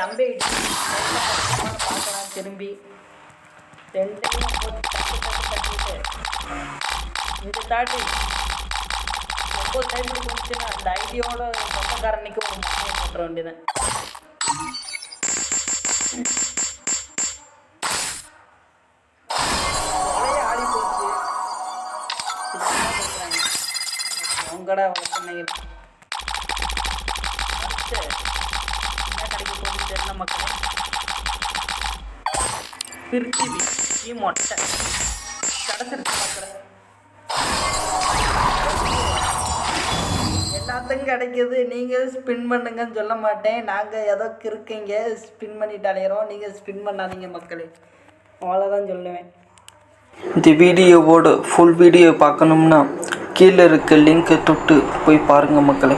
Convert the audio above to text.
அம்பே பார்க்கலாம் திரும்பி ரெண்டையும் போட்டு தட்டிட்டு இது தாட்டி 9 டைம் முடிச்சுன்னா அந்த ஐடியோட சொந்தக்காரனுக்கு ஒரு முட்டையை போட்டுற வேண்டியதான். ஆடி போச்சு உங்கடா வளர்த்தனைகள் என்ன கிடைக்க போகுது தெரியல மக்களே. பிரித்திவி மொட்டை கிடச்சிருச்சு மக்களே. எல்லாத்துக்கும் கிடைக்கிது. நீங்கள் ஸ்பின் பண்ணுங்கன்னு சொல்ல மாட்டேன். நாங்கள் ஏதோ இருக்கீங்க ஸ்பின் பண்ணிட்டு அலையிறோம். நீங்கள் ஸ்பின் பண்ணாதீங்க மக்களே, அவ்வளோதான் சொல்லுவேன். இந்த வீடியோவோட ஃபுல் வீடியோ பார்க்கணும்னா கீழே இருக்க லிங்கை தொட்டு போய் பாருங்கள் மக்களே.